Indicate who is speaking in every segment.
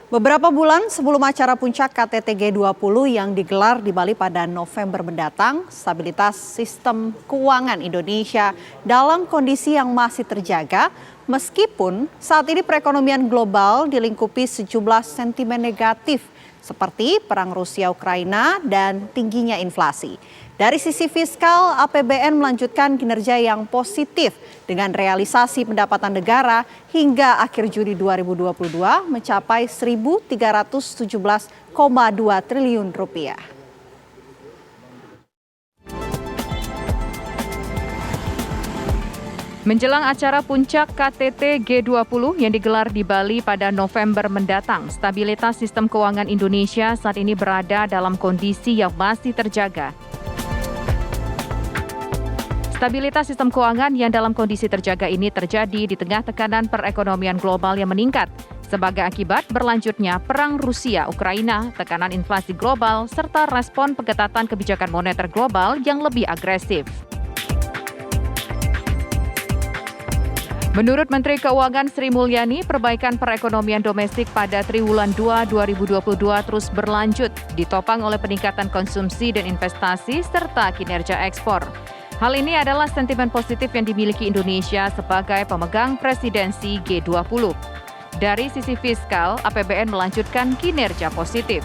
Speaker 1: Beberapa bulan sebelum acara puncak KTT G20 yang digelar di Bali pada November mendatang, stabilitas sistem keuangan Indonesia dalam kondisi yang masih terjaga, meskipun saat ini perekonomian global dilingkupi sejumlah sentimen negatif seperti perang Rusia-Ukraina dan tingginya inflasi. Dari sisi fiskal, APBN melanjutkan kinerja yang positif dengan realisasi pendapatan negara hingga akhir Juni 2022 mencapai 1.317,2 triliun rupiah.
Speaker 2: Menjelang acara puncak KTT G20 yang digelar di Bali pada November mendatang, stabilitas sistem keuangan Indonesia saat ini berada dalam kondisi yang masih terjaga. Stabilitas sistem keuangan yang dalam kondisi terjaga ini terjadi di tengah tekanan perekonomian global yang meningkat sebagai akibat berlanjutnya perang Rusia-Ukraina, tekanan inflasi global, serta respon pengetatan kebijakan moneter global yang lebih agresif. Menurut Menteri Keuangan Sri Mulyani, perbaikan perekonomian domestik pada triwulan 2 2022 terus berlanjut, ditopang oleh peningkatan konsumsi dan investasi serta kinerja ekspor. Hal ini adalah sentimen positif yang dimiliki Indonesia sebagai pemegang presidensi G20. Dari sisi fiskal, APBN melanjutkan kinerja positif.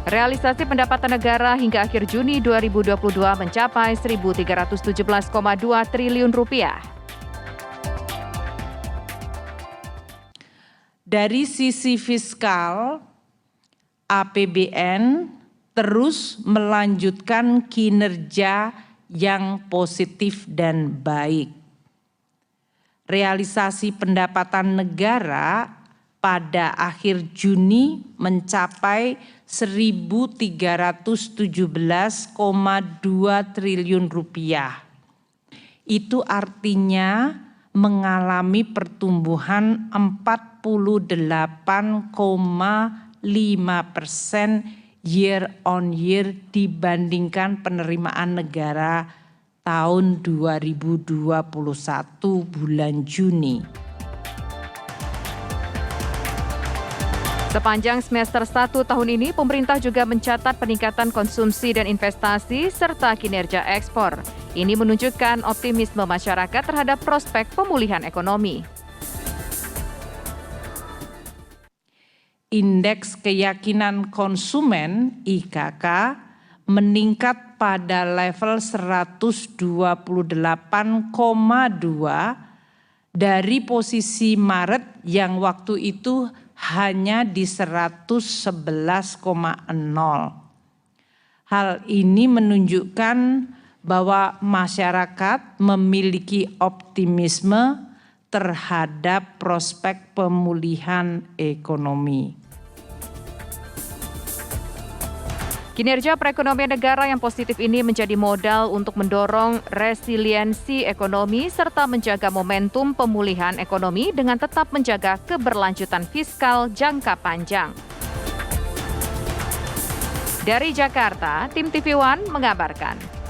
Speaker 2: Realisasi pendapatan negara hingga akhir Juni 2022 mencapai 1.317,2 triliun rupiah.
Speaker 3: Dari sisi fiskal, APBN terus melanjutkan kinerja yang positif dan baik. Realisasi pendapatan negara pada akhir Juni mencapai 1.317,2 triliun rupiah. Itu artinya mengalami pertumbuhan 48,5% year on year dibandingkan penerimaan negara tahun 2021 bulan Juni.
Speaker 2: Sepanjang semester 1 tahun ini, pemerintah juga mencatat peningkatan konsumsi dan investasi serta kinerja ekspor. Ini menunjukkan optimisme masyarakat terhadap prospek pemulihan ekonomi.
Speaker 3: Indeks keyakinan konsumen (IKK) meningkat pada level 128,2 dari posisi Maret yang waktu itu hanya di 111,0. Hal ini menunjukkan bahwa masyarakat memiliki optimisme terhadap prospek pemulihan ekonomi.
Speaker 2: Kinerja perekonomian negara yang positif ini menjadi modal untuk mendorong resiliensi ekonomi serta menjaga momentum pemulihan ekonomi dengan tetap menjaga keberlanjutan fiskal jangka panjang. Dari Jakarta, tim TV One mengabarkan.